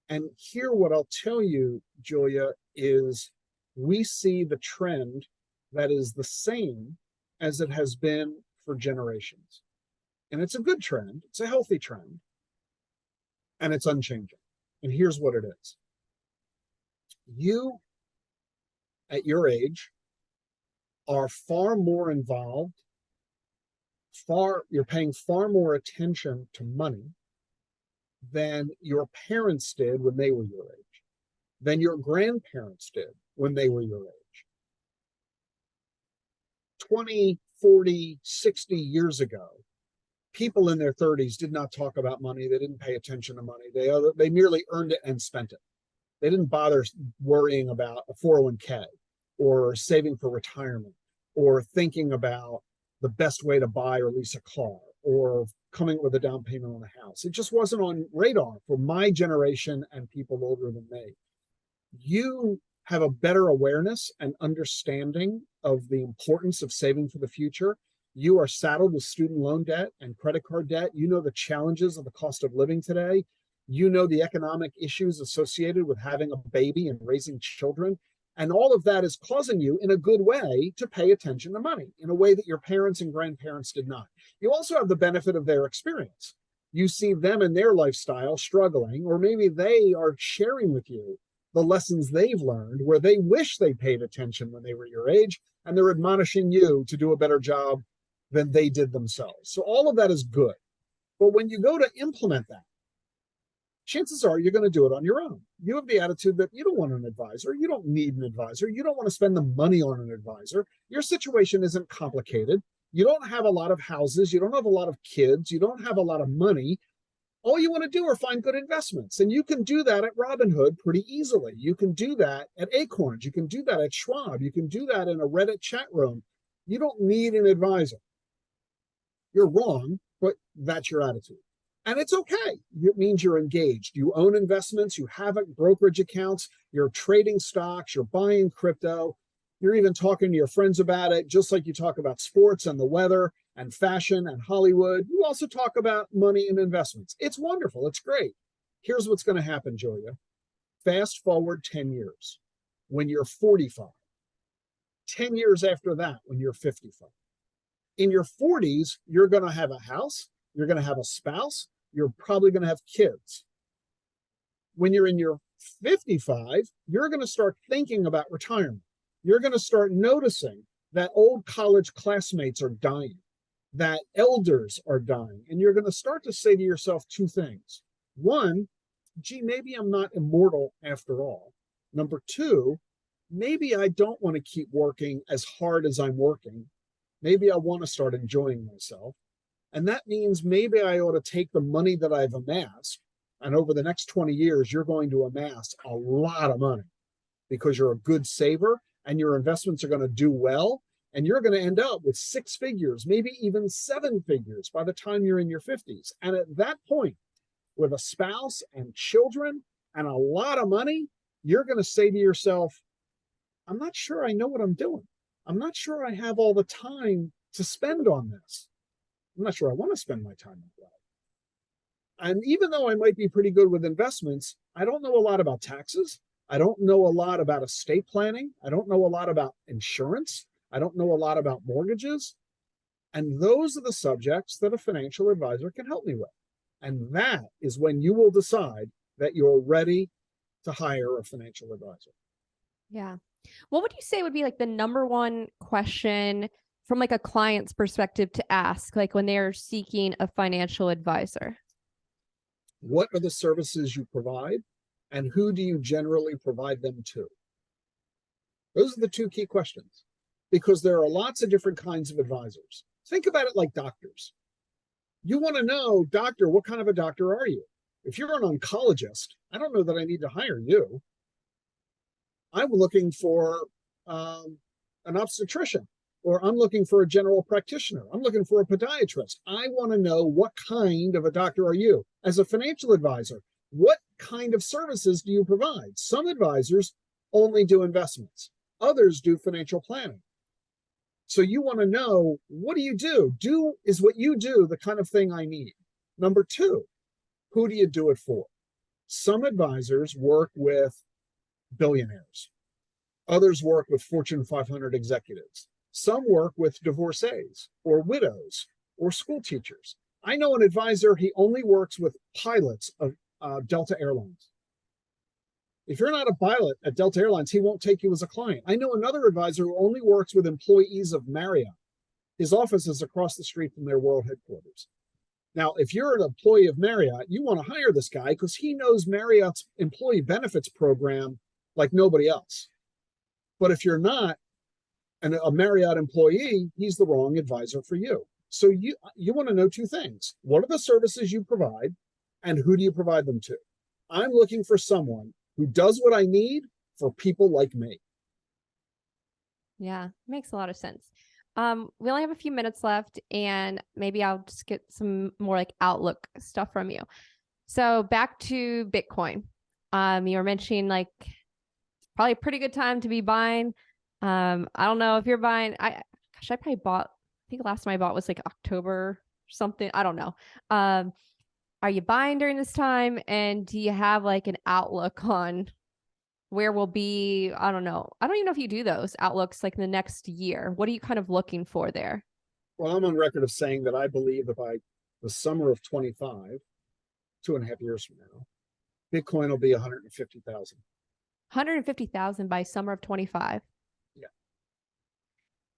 And here, what I'll tell you, Julia, is we see the trend that is the same as it has been for generations. And it's a good trend, it's a healthy trend, and it's unchanging. And here's what it is. You, at your age, are far more involved, you're paying far more attention to money than your parents did when they were your age, than your grandparents did when they were your age. 20, 40, 60 years ago, people in their 30s did not talk about money. They didn't pay attention to money. They merely earned it and spent it. They didn't bother worrying about a 401k or saving for retirement or thinking about the best way to buy or lease a car or coming with a down payment on a house. It just wasn't on radar for my generation and people older than me. You have a better awareness and understanding of the importance of saving for the future. You are saddled with student loan debt and credit card debt. You know the challenges of the cost of living today. You know the economic issues associated with having a baby and raising children. And all of that is causing you, in a good way, to pay attention to money in a way that your parents and grandparents did not. You also have the benefit of their experience. You see them in their lifestyle struggling, or maybe they are sharing with you the lessons they've learned where they wish they paid attention when they were your age, and they're admonishing you to do a better job than they did themselves. So all of that is good. But when you go to implement that, chances are you're going to do it on your own. You have the attitude that you don't want an advisor. You don't need an advisor. You don't want to spend the money on an advisor. Your situation isn't complicated. You don't have a lot of houses. You don't have a lot of kids. You don't have a lot of money. All you want to do are find good investments. And you can do that at Robinhood pretty easily. You can do that at Acorns. You can do that at Schwab. You can do that in a Reddit chat room. You don't need an advisor. You're wrong, but that's your attitude. And it's okay. It means you're engaged. You own investments. You have brokerage accounts. You're trading stocks. You're buying crypto. You're even talking to your friends about it, just like you talk about sports and the weather and fashion and Hollywood. You also talk about money and investments. It's wonderful. It's great. Here's what's going to happen, Julia. Fast forward 10 years when you're 45. 10 years after that, when you're 55. In your 40s, you're going to have a house. You're going to have a spouse. You're probably going to have kids. When you're in your 55, you're going to start thinking about retirement. You're going to start noticing that old college classmates are dying, that elders are dying. And you're going to start to say to yourself two things. One, gee, maybe I'm not immortal after all. Number two, maybe I don't want to keep working as hard as I'm working. Maybe I want to start enjoying myself. And that means maybe I ought to take the money that I've amassed And over the next 20 years, you're going to amass a lot of money because you're a good saver and your investments are going to do well. And you're going to end up with 6 figures, maybe even 7 figures by the time you're in your 50s. And at that point, with a spouse and children and a lot of money, you're going to say to yourself, I'm not sure I know what I'm doing. I'm not sure I have all the time to spend on this. I'm not sure I want to spend my time on that. And even though I might be pretty good with investments, I don't know a lot about taxes. I don't know a lot about estate planning. I don't know a lot about insurance. I don't know a lot about mortgages. And those are the subjects that a financial advisor can help me with. And that is when you will decide that you're ready to hire a financial advisor. Yeah. What would you say would be like the number one question from like a client's perspective to ask, like when they're seeking a financial advisor? What are the services you provide, and who do you generally provide them to? Those are the 2 key questions, because there are lots of different kinds of advisors. Think about it like doctors. You want to know, doctor, what kind of a doctor are you? If you're an oncologist, I don't know that I need to hire you. I'm looking for an obstetrician, or I'm looking for a general practitioner. I'm looking for a podiatrist. I want to know, what kind of a doctor are you? As a financial advisor, what kind of services do you provide? Some advisors only do investments. Others do financial planning. So you want to know, what do you do? Is what you do the kind of thing I need? Number 2, who do you do it for? Some advisors work with billionaires. Others work with Fortune 500 executives. Some work with divorcees or widows or school teachers. I know an advisor, he only works with pilots of Delta Airlines. If you're not a pilot at Delta Airlines, he won't take you as a client. I know another advisor who only works with employees of Marriott. His office is across the street from their world headquarters. Now, if you're an employee of Marriott, you want to hire this guy because he knows Marriott's employee benefits program like nobody else. But if you're not a Marriott employee, he's the wrong advisor for you. So you want to know 2 things. What are the services you provide, and who do you provide them to? I'm looking for someone who does what I need for people like me. Yeah, makes a lot of sense. We only have a few minutes left, and maybe I'll just get some more like outlook stuff from you. So back to Bitcoin. You were mentioning like probably a pretty good time to be buying. I don't know if you're buying. I probably bought. I think the last time I bought was like October or something. I don't know. Are you buying during this time? And do you have like an outlook on where we'll be? I don't know. I don't even know if you do those outlooks like in the next year. What are you kind of looking for there? Well, I'm on record of saying that I believe that by the summer of 25, 2.5 years from now, Bitcoin will be 150,000. 150,000 by summer of 25. Yeah.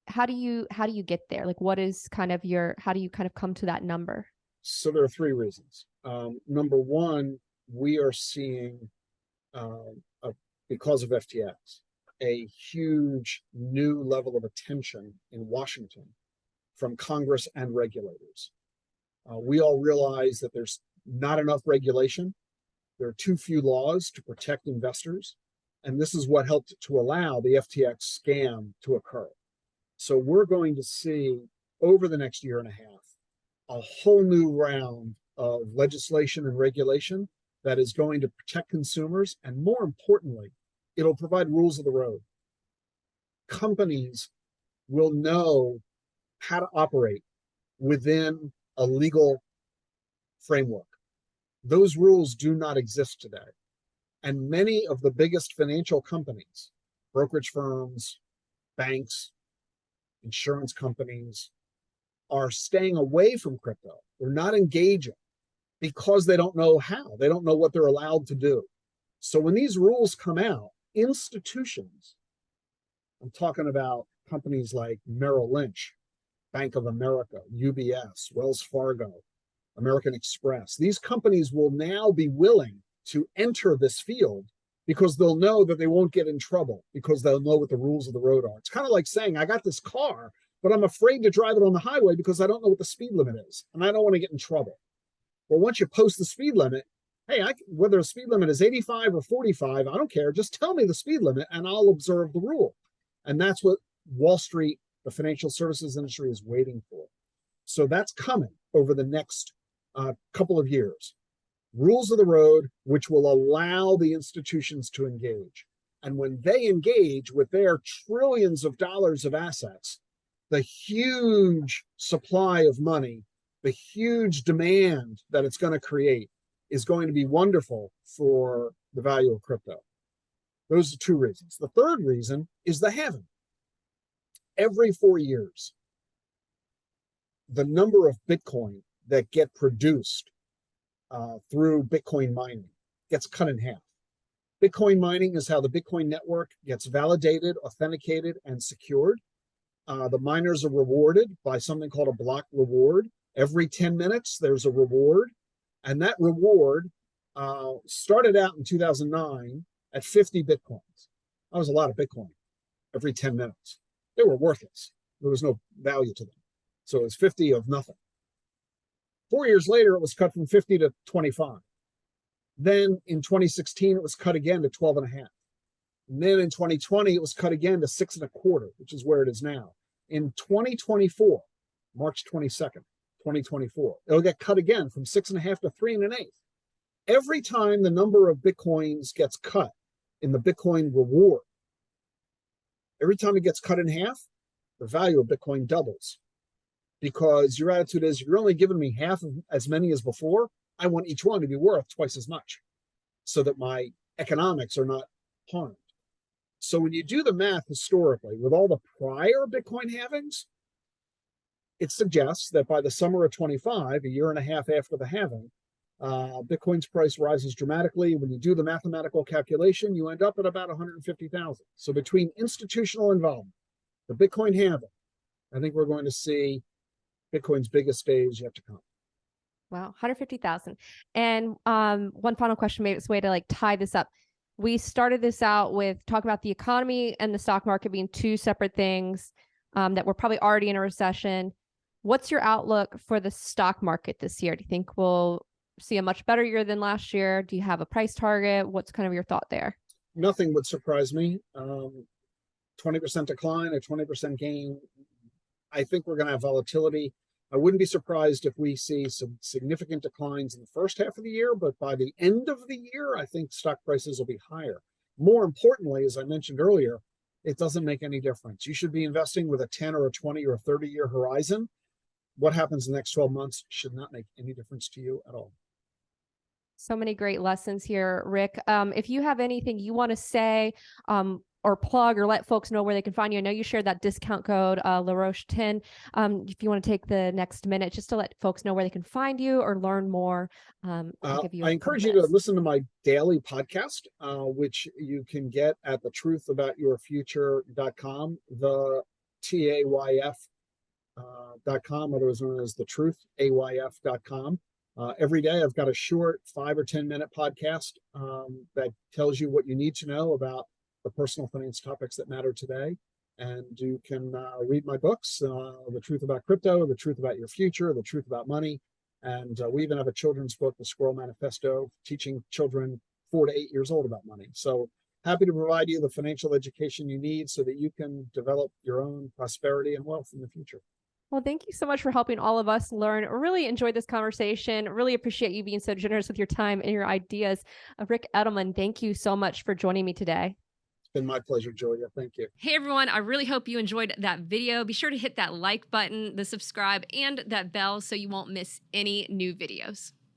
How do you get there? Like, what is kind of how do you kind of come to that number? So there are 3 reasons. Number 1, we are seeing, because of FTX, a huge new level of attention in Washington from Congress and regulators. We all realize that there's not enough regulation. There are too few laws to protect investors. And this is what helped to allow the FTX scam to occur. So we're going to see over the next year and a half a whole new round of legislation and regulation that is going to protect consumers. And more importantly, it'll provide rules of the road. Companies will know how to operate within a legal framework. Those rules do not exist today. And many of the biggest financial companies, brokerage firms, banks, insurance companies, are staying away from crypto. They're not engaging because they don't know how. They don't know what they're allowed to do. So when these rules come out, institutions, I'm talking about companies like Merrill Lynch, Bank of America, UBS, Wells Fargo, American Express, these companies will now be willing to enter this field because they'll know that they won't get in trouble because they'll know what the rules of the road are. It's kind of like saying, I got this car, but I'm afraid to drive it on the highway because I don't know what the speed limit is and I don't want to get in trouble. Well, once you post the speed limit, Hey, whether the speed limit is 85 or 45, I don't care. Just tell me the speed limit and I'll observe the rule. And that's what Wall Street, the financial services industry, is waiting for. So that's coming over the next couple of years. Rules of the road, which will allow the institutions to engage. And when they engage with their trillions of dollars of assets, the huge supply of money, the huge demand that it's going to create is going to be wonderful for the value of crypto. Those are two reasons. The third reason is the halving. Every 4 years, the number of Bitcoin that get produced through Bitcoin mining gets cut in half. Bitcoin mining is how the Bitcoin network gets validated, authenticated, and secured. The miners are rewarded by something called a block reward. Every 10 minutes, there's a reward. And that reward started out in 2009 at 50 Bitcoins. That was a lot of Bitcoin every 10 minutes. They were worthless. There was no value to them. So it was 50 of nothing. 4 years later, it was cut from 50 to 25. Then in 2016, it was cut again to 12 and a half. And then in 2020, it was cut again to 6.25, which is where it is now. In 2024, March 22nd, 2024, it'll get cut again from 6.5 to 3 1/8. Every time the number of Bitcoins gets cut in the Bitcoin reward, every time it gets cut in half, the value of Bitcoin doubles. Because your attitude is, you're only giving me half of as many as before. I want each one to be worth twice as much so that my economics are not harmed. So when you do the math historically with all the prior Bitcoin halvings, it suggests that by the summer of 25, a year and a half after the halving, Bitcoin's price rises dramatically. When you do the mathematical calculation, you end up at about 150,000. So between institutional involvement, the Bitcoin halving, I think we're going to see Bitcoin's biggest days yet to come. Wow, 150,000. And one final question, maybe it's a way to like tie this up. We started this out with talking about the economy and the stock market being two separate things, that we're probably already in a recession. What's your outlook for the stock market this year? Do you think we'll see a much better year than last year? Do you have a price target? What's kind of your thought there? Nothing would surprise me. 20% decline, a 20% gain. I think we're going to have volatility. I wouldn't be surprised if we see some significant declines in the first half of the year, but by the end of the year, I think stock prices will be higher. More importantly, as I mentioned earlier, it doesn't make any difference. You should be investing with a 10 or a 20 or a 30-year horizon. What happens in the next 12 months should not make any difference to you at all. So many great lessons here, Ric. If you have anything you want to say, or plug or let folks know where they can find you. I know you shared that discount code, La Roche 10. If you want to take the next minute just to let folks know where they can find you or learn more, I'll give you I encourage you to listen to my daily podcast, which you can get at thetruthaboutyourfuture.com, the TAYF.com, otherwise known as the truth, AYF.com. Every day I've got a short 5 or 10 minute podcast that tells you what you need to know about the personal finance topics that matter today. And you can read my books, The Truth About Crypto, The Truth About Your Future, The Truth About Money. And we even have a children's book, The Squirrel Manifesto, teaching children 4 to 8 years old about money. So happy to provide you the financial education you need so that you can develop your own prosperity and wealth in the future. Well, thank you so much for helping all of us learn. Really enjoyed this conversation. Really appreciate you being so generous with your time and your ideas. Ric Edelman, thank you so much for joining me today. It's been my pleasure, Julia. Thank you. Hey, everyone. I really hope you enjoyed that video. Be sure to hit that like button, the subscribe, and that bell so you won't miss any new videos.